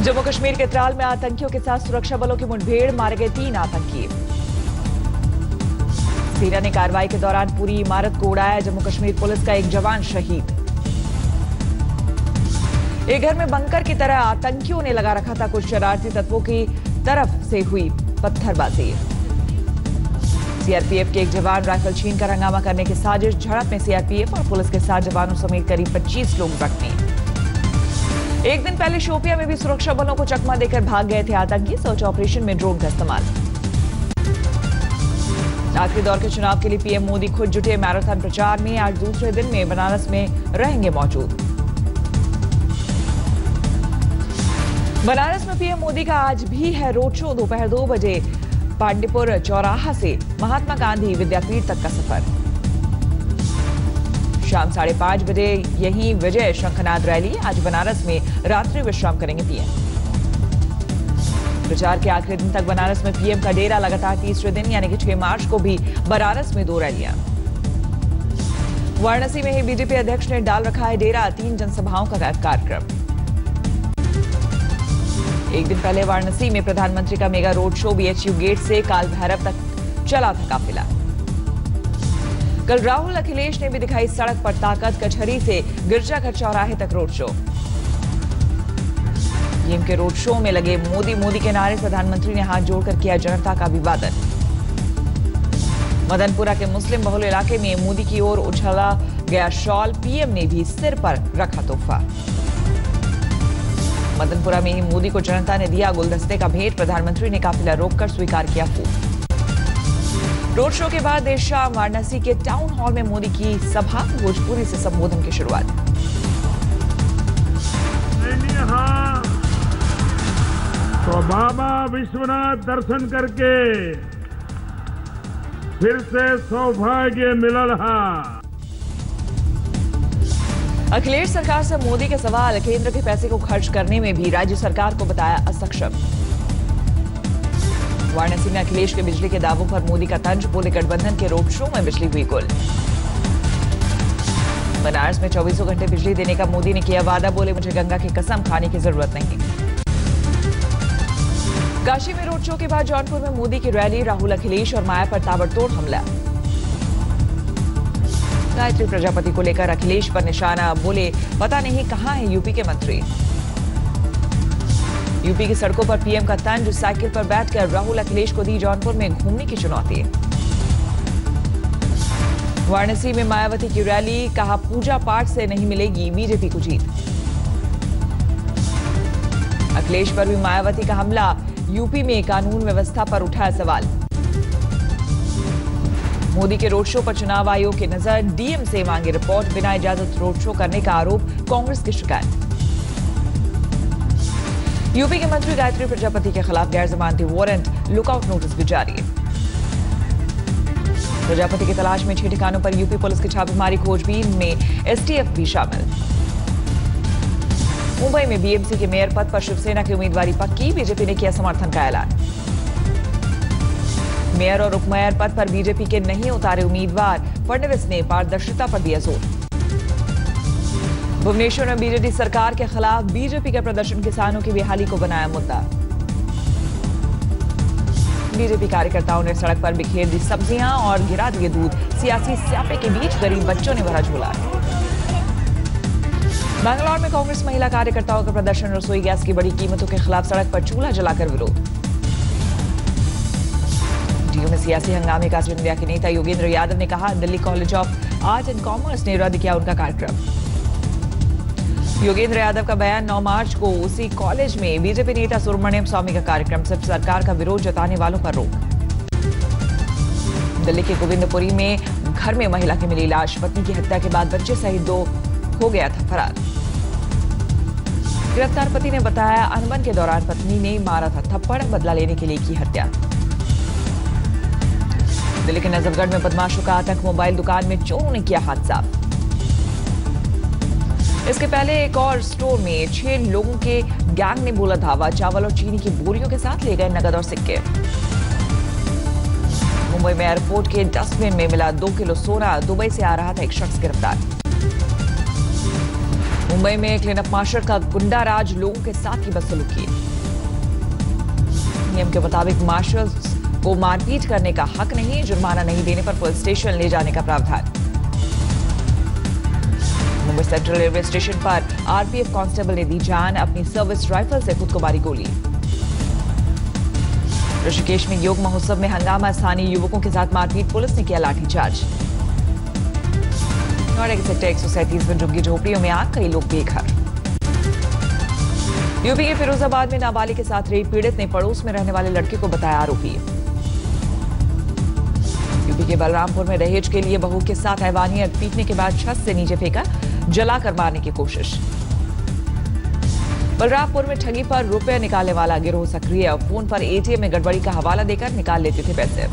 जम्मू कश्मीर के त्राल में आतंकियों के साथ सुरक्षा बलों की मुठभेड़, मारे गए 3 आतंकी। सेना ने कार्रवाई के दौरान पूरी इमारत को उड़ाया, जम्मू कश्मीर पुलिस का एक जवान शहीद। एक घर में बंकर की तरह आतंकियों ने लगा रखा था, कुछ शरारती तत्वों की तरफ से हुई पत्थरबाजी। सीआरपीएफ के एक जवान राइफल छीनकर हंगामा करने की साजिश, झड़प में सीआरपीएफ और पुलिस के 7 जवानों समेत करीब 25 लोग जख्मी। एक दिन पहले शोपियां में भी सुरक्षा बलों को चकमा देकर भाग गए थे आतंकी, सर्च ऑपरेशन में ड्रोन का इस्तेमाल। आखिरी दौर के चुनाव के लिए पीएम मोदी खुद जुटे मैराथन प्रचार में, आज दूसरे दिन में बनारस में रहेंगे मौजूद। बनारस में पीएम मोदी का आज भी है रोड शो, दोपहर 2 बजे पांडेपुर चौराहा से महात्मा गांधी विद्यापीठ तक का सफर। शाम 5:30 बजे यही विजय शंखनाद रैली। आज बनारस में रात्रि विश्राम करेंगे पीएम। प्रचार के आखिरी दिन तक बनारस में पीएम का डेरा, लगातार तीसरे दिन यानी कि 6 मार्च को भी बनारस में 2 रैलियां। वाराणसी में ही बीजेपी अध्यक्ष ने डाल रखा है डेरा, 3 जनसभाओं का कार्यक्रम। एक दिन पहले वाराणसी में प्रधानमंत्री का mega road show, BHU gate से काल भैरव तक चला था काफिला। कल राहुल अखिलेश ने भी दिखाई सड़क पर ताकत, कचहरी से गिरजाघर चौराहे तक रोड शो। पीएम के रोड शो में लगे मोदी मोदी के नारे, प्रधानमंत्री ने हाथ जोड़कर किया जनता का अभिवादन। मदनपुरा के मुस्लिम बहुल इलाके में मोदी की ओर उछाला गया शॉल, पीएम ने भी सिर पर रखा तोहफा। मदनपुरा में ही मोदी को जनता ने दिया गुलदस्ते का भेंट, प्रधानमंत्री ने काफिला रोककर स्वीकार किया फूल। रोड शो के बाद देर शाम वाराणसी के टाउन हॉल में मोदी की सभा, भोजपुरी से संबोधन की शुरुआत। तो बाबा विश्वनाथ दर्शन करके फिर से सौभाग्य मिलल हा। अखिलेश सरकार से मोदी के सवाल, केंद्र के पैसे को खर्च करने में भी राज्य सरकार को बताया असक्षम। वाराणसी में अखिलेश के बिजली के दावों पर मोदी का तंज, बोले गठबंधन के रोड शो में बिजली हुई गुल। बनारस में 24 घंटे बिजली देने का मोदी ने किया वादा, बोले मुझे गंगा की कसम खाने की जरूरत नहीं। काशी में रोड शो के बाद जौनपुर में मोदी की रैली, राहुल अखिलेश और माया पर ताबड़तोड़ हमला। गायत्री प्रजापति को लेकर अखिलेश पर निशाना, बोले पता नहीं कहां है यूपी के मंत्री। यूपी की सड़कों पर पीएम का तंज, साइकिल पर बैठकर राहुल अखिलेश को दी जौनपुर में घूमने की चुनौती। वाराणसी में मायावती की रैली, कहा पूजा पाठ से नहीं मिलेगी बीजेपी को जीत। अखिलेश पर भी मायावती का हमला, यूपी में कानून व्यवस्था पर उठाया सवाल। मोदी के रोड शो पर चुनाव आयोग की नजर, डीएम से मांगी रिपोर्ट, बिना इजाजत रोड शो करने का आरोप, कांग्रेस की शिकायत। यूपी के मंत्री गायत्री प्रजापति के खिलाफ गैर जमानती वारंट, लुकआउट नोटिस भी जारी है। प्रजापति की तलाश में 6 ठिकानों पर यूपी पुलिस की छापेमारी, खोजबीन में एसटीएफ भी शामिल। मुंबई में बीएमसी के मेयर पद पर शिवसेना की उम्मीदवारी पक्की, बीजेपी ने किया समर्थन का ऐलान। मेयर और उपमेयर पद पर बीजेपी के नहीं उतारे उम्मीदवार, फडणवीस ने पारदर्शिता पर दिया जोर। भुवनेश्वर में बीजेपी सरकार के खिलाफ बीजेपी का प्रदर्शन, किसानों की बेहाली को बनाया मुद्दा। बीजेपी कार्यकर्ताओं ने सड़क पर बिखेर दी सब्जियां और गिरा दिए दूध, सियासी स्यापे के बीच गरीब बच्चों ने भरा झोला। बैंगलोर में कांग्रेस महिला कार्यकर्ताओं का प्रदर्शन, रसोई गैस की बड़ी कीमतों के खिलाफ सड़क पर चूल्हा जलाकर विरोध। डीयू में सियासी हंगामे का आचरण इंडिया के नेता योगेंद्र यादव ने कहा, Delhi college of art and commerce ने रद्द किया उनका कार्यक्रम। योगेंद्र यादव का बयान, 9 मार्च को उसी कॉलेज में बीजेपी नेता सुब्रमण्यम स्वामी का कार्यक्रम, सिर्फ सरकार का विरोध जताने वालों पर रोक। दिल्ली के गोविंदपुरी में घर में महिला की मिली लाश, पत्नी की हत्या के बाद बच्चे सहित 2 हो गया था फरार। गिरफ्तार पति ने बताया, अनबन के दौरान पत्नी ने मारा था थप्पड़, बदला लेने के लिए की हत्या। दिल्ली के नजफगढ़ में बदमाशों का आतंक, मोबाइल दुकान में चोरों ने किया हाथ साफ। इसके पहले एक और स्टोर में 6 लोगों के गैंग ने बोला धावा, चावल और चीनी की बोरियों के साथ ले गए नगद और सिक्के। मुंबई में एयरपोर्ट के डस्टबिन में मिला 2 किलो सोना, दुबई से आ रहा था एक शख्स गिरफ्तार। मुंबई में क्लीनअप मार्शल का गुंडा राज, लोगों के साथ की बदसलूकी। नियम के मुताबिक मार्शल्स को मारपीट करने का हक नहीं, जुर्माना नहीं देने पर पुलिस स्टेशन ले जाने का प्रावधान। मुंबई सेंट्रल रेलवे स्टेशन पर आरपीएफ कांस्टेबल ने दी जान, अपनी सर्विस राइफल से खुद को मारी गोली। ऋषिकेश में योग महोत्सव में हंगामा, स्थानीय युवकों के साथ मारपीट, पुलिस ने किया लाठीचार्ज। नोएडा के सेक्टर 137 में झुग्गी झोपड़ियों में आग, कई लोग बेघर। यूपी के फिरोजाबाद में नाबालिग के साथ रेप, पीड़ित ने पड़ोस में रहने वाले लड़के को बताया आरोपी। यूपी के बलरामपुर में दहेज के लिए बहू के साथ हैवानियत, पीटने के बाद छत से नीचे फेंका, जलाकर मारने की कोशिश। बलरामपुर में ठगी पर रुपए निकालने वाला गिरोह सक्रिय, फोन पर एटीएम में गड़बड़ी का हवाला देकर निकाल लेते थे पैसे।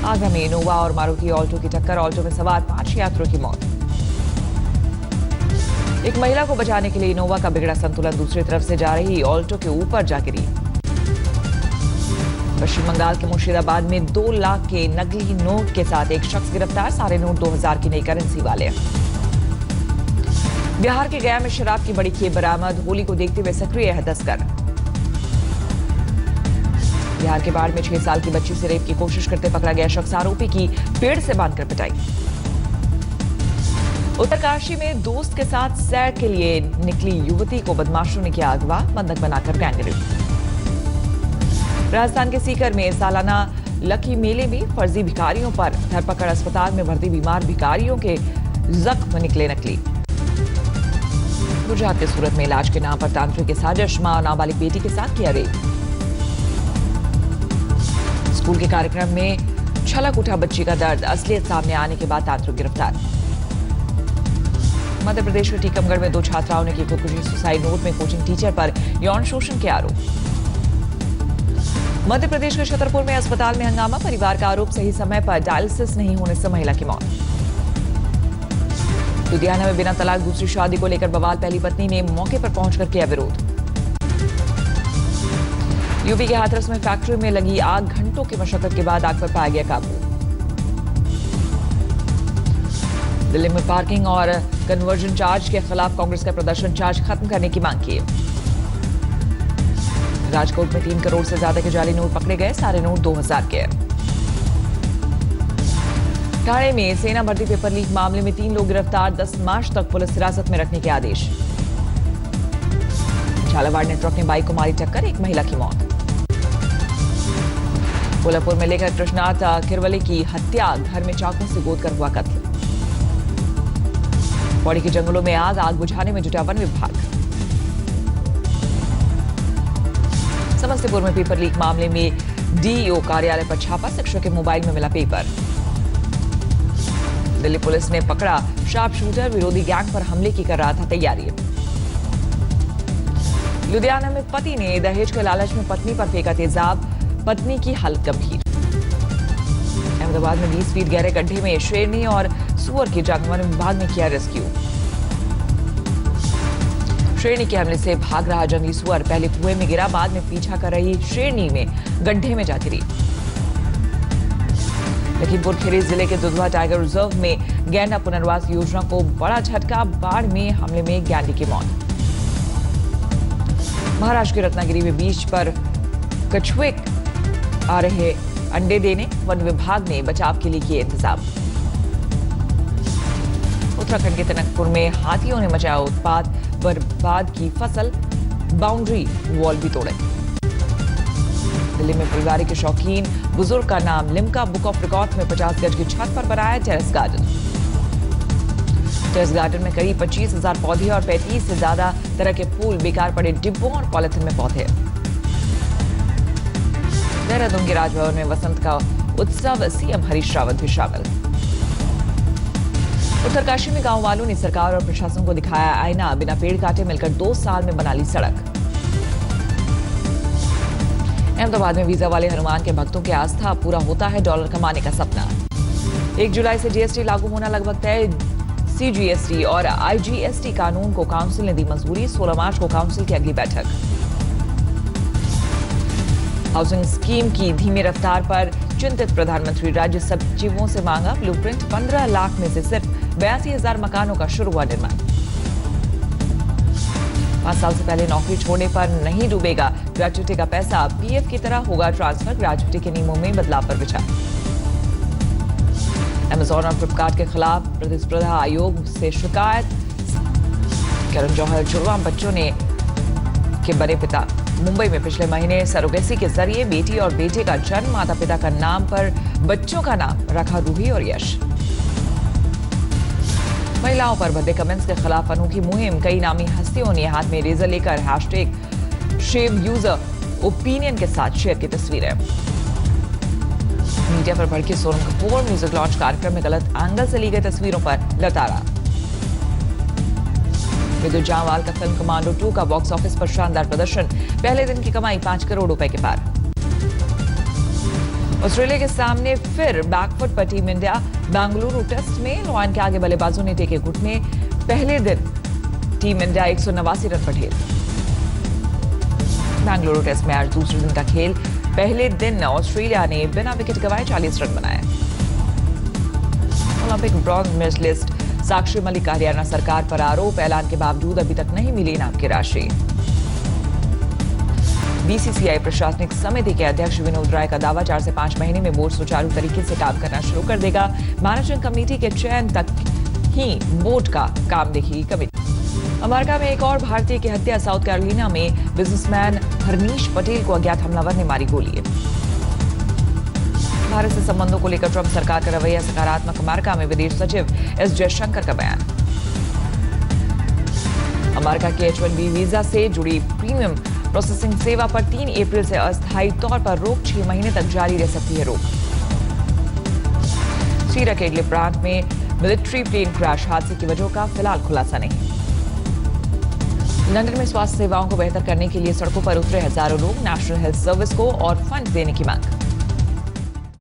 आगरा में इनोवा और मारुति ऑल्टो की टक्कर, ऑल्टो में सवार 5 यात्रियों की मौत। एक महिला को बचाने के लिए इनोवा का बिगड़ा संतुलन, दूसरी तरफ से जा रही ऑल्टो के ऊपर जा गिरी। पश्चिम बंगाल के मुर्शिदाबाद में 2 लाख के नकली नोट के साथ एक शख्स गिरफ्तार, सारे नोट 2000 की नई करेंसी वाले। बिहार के गया में शराब की बड़ी खेप बरामद, होली को देखते हुए सक्रिय है तस्कर। बिहार के बाढ़ में 6 साल की बच्ची से रेप की कोशिश करते पकड़ा गया शख्स, आरोपी की पेड़ से बांधकर पिटाई। उत्तरकाशी में दोस्त के साथ सैर के लिए निकली युवती को बदमाशों ने किया अगवा, बंधक बनाकर गैंगरेप। राजस्थान के सीकर में सालाना लकी मेले में फर्जी भिखारियों पर धरपकड़, अस्पताल में भर्ती बीमार भिखारियों के जख्म निकले नकली। गुजरात के सूरत में इलाज के नाम पर तांत्रिक की साजिश, मां और नाबालिग बेटी के साथ किया रेप। स्कूल के कार्यक्रम में छलक उठा बच्ची का दर्द, असलियत सामने आने के बाद तांत्रिक गिरफ्तार। मध्य प्रदेश के टीकमगढ़ में 2 छात्राओं ने की खुदकुशी, सुसाइड नोट में कोचिंग टीचर पर यौन शोषण के आरोप। मध्य प्रदेश के छतरपुर में अस्पताल में हंगामा, परिवार का आरोप सही समय पर डायलिसिस नहीं होने से महिला की मौत। लुधियाना में बिना तलाक दूसरी शादी को लेकर बवाल, पहली पत्नी ने मौके पर पहुंचकर किया विरोध। यूपी के हाथरस में फैक्ट्री में लगी आग, घंटों की मशक्कत के बाद आग पर पाया गया काबू। दिल्ली में पार्किंग और कन्वर्जन चार्ज के खिलाफ कांग्रेस का प्रदर्शन, चार्ज खत्म करने की मांग की। राजकोट में 3 करोड़ से ज्यादा के जाली नोट पकड़े गए, सारे नोट 2000 के। ठाणे में सेना भर्ती पेपर लीक मामले में 3 लोग गिरफ्तार, 10 मार्च तक पुलिस हिरासत में रखने के आदेश। झालावाड़ में ट्रक ने बाइक को मारी टक्कर, एक महिला की मौत। कोल्हापुर में लेखक कृष्णाथ किरवले की हत्या, घर में चाकू से गोदकर हुआ कत्ल। पौड़ी के जंगलों में आग बुझाने में जुटा वन विभाग। समस्तीपुर में पेपर लीक मामले में डीईओ कार्यालय पर छापा, शिक्षक के मोबाइल में मिला पेपर। दिल्ली पुलिस ने पकड़ा शार्प शूटर, विरोधी गैंग पर हमले की कर रहा था तैयारी। लुधियाना में पति ने दहेज के लालच में पत्नी पर फेंका तेजाब, पत्नी की हालत गंभीर। अहमदाबाद में 20 फीट गहरे गड्ढे में शेरनी और सुअर की जान, वन विभाग ने किया रेस्क्यू। शेरनी के हमले से भाग रहा जंगली सुअर पहले कुएं में गिरा, बाद में पीछा कर रही शेरनी में गड्ढे में जा गिरी। लखीमपुर खीरी जिले के दुधवा टाइगर रिजर्व में गैंडा पुनर्वास योजना को बड़ा झटका, बाढ़ में हमले में एक गैंडे की मौत। महाराष्ट्र के रत्नागिरी में बीच पर कछुए आ रहे अंडे देने, वन विभाग ने बचाव के लिए किए इंतजाम। उत्तराखंड के टनकपुर में हाथियों ने मचाया उत्पात, बर्बाद की फसल, बाउंड्री वॉल भी तोड़े। दिल्ली में परिवार के शौकीन बुजुर्ग का नाम लिम्का बुक ऑफ रिकॉर्ड में 50 गज की छत पर बनाया टेरेस गार्डन। टेरेस गार्डन में करीब 25,000 पौधे और 35 से ज्यादा तरह के फूल, बेकार पड़े डिब्बों और पॉलिथीन में पौधे। देहरादून के राजभवन में वसंत का उत्सव, सीएम हरीश रावत भी शामिल। उत्तरकाशी में गांव वालों ने सरकार और प्रशासन को दिखाया आईना, बिना पेड़ काटे मिलकर 2 साल में बना ली सड़क। अहमदाबाद में वीजा वाले हनुमान के भक्तों की आस्था, पूरा होता है डॉलर कमाने का सपना। 1 जुलाई से जीएसटी लागू होना लगभग तय, सीजीएसटी और आईजीएसटी कानून को काउंसिल ने दी मंजूरी, 16 मार्च को काउंसिल की अगली बैठक। हाउसिंग स्कीम की धीमी रफ्तार पर चिंतित प्रधानमंत्री, राज्य सचिवों से मांगा ब्लूप्रिंट, 15 लाख में से सिर्फ 82,000 मकानों का शुरू हुआ निर्माण। 5 साल से पहले नौकरी छोड़ने पर नहीं डूबेगा ग्रेच्युटी का पैसा, पीएफ की तरह होगा ट्रांसफर, ग्रेच्युटी के नियमों में बदलाव पर विचार। अमेजॉन और फ्लिपकार्ट के खिलाफ प्रतिस्पर्धा आयोग से शिकायत, करण जौहर जुड़वा बच्चों के बने पिता। मुंबई में पिछले महीने सरोगेसी के जरिए बेटी और बेटे का जन्म, माता पिता का नाम पर बच्चों का नाम रखा रूही और यश। महिलाओं पर भद्दे कमेंट्स के खिलाफ अनोखी मुहिम, कई नामी हस्तियों ने हाथ में रेजर लेकर हैशटैग शेम यूजर ओपिनियन के साथ शेयर की तस्वीरें। मीडिया पर भड़के सोनम कपूर, म्यूजिक लॉन्च कार्यक्रम में गलत एंगल से ली गई तस्वीरों पर लताड़ा। विद्युत जामवाल का फिल्म कमांडो 2 का बॉक्स ऑफिस पर शानदार प्रदर्शन, पहले दिन की कमाई 5 करोड़ रुपए के पार। ऑस्ट्रेलिया के सामने फिर बैकफुट पर टीम इंडिया, बेंगलुरु टेस्ट में लॉयन के आगे बल्लेबाजों ने टेके घुटने, पहले दिन टीम इंडिया 189 रन पर ढेर। बेंगलुरु टेस्ट में आज दूसरे दिन का खेल, पहले दिन ऑस्ट्रेलिया ने बिना विकेट गंवाए 40 रन बनाए। Olympic bronze medallist Sakshi Malik का हरियाणा सरकार पर आरोप, ऐलान के बावजूद अभी तक नहीं मिली इनाम की राशि। बीसीसीआई प्रशासनिक समिति के अध्यक्ष विनोद राय का दावा, 4 से 5 महीने में बोर्ड सुचारू तरीके से काम करना शुरू कर देगा। मैनेजिंग कमेटी के चयन तक ही बोर्ड का काम देखेगी कमेटी। अमेरिका में एक और भारतीय की हत्या, साउथ कैरोलिना में बिजनेसमैन हरनीश पटेल को अज्ञात हमलावर ने मारी गोली। भारत से संबंधों को लेकर ट्रंप सरकार का रवैया सकारात्मक, अमेरिका में विदेश सचिव एस जयशंकर का बयान। अमेरिका के H-1B वीजा से जुड़ी प्रीमियम प्रोसेसिंग सेवा पर 3 अप्रैल से अस्थायी तौर पर रोक, 6 महीने तक जारी रह सकती है रोक। सीरिया के इडलिब प्रांत में मिलिट्री प्लेन क्रैश, हादसे की वजह का फिलहाल खुलासा नहीं। लंदन में स्वास्थ्य सेवाओं को बेहतर करने के लिए सड़कों पर उतरे हजारों लोग, नेशनल हेल्थ सर्विस को और फंड देने की मांग।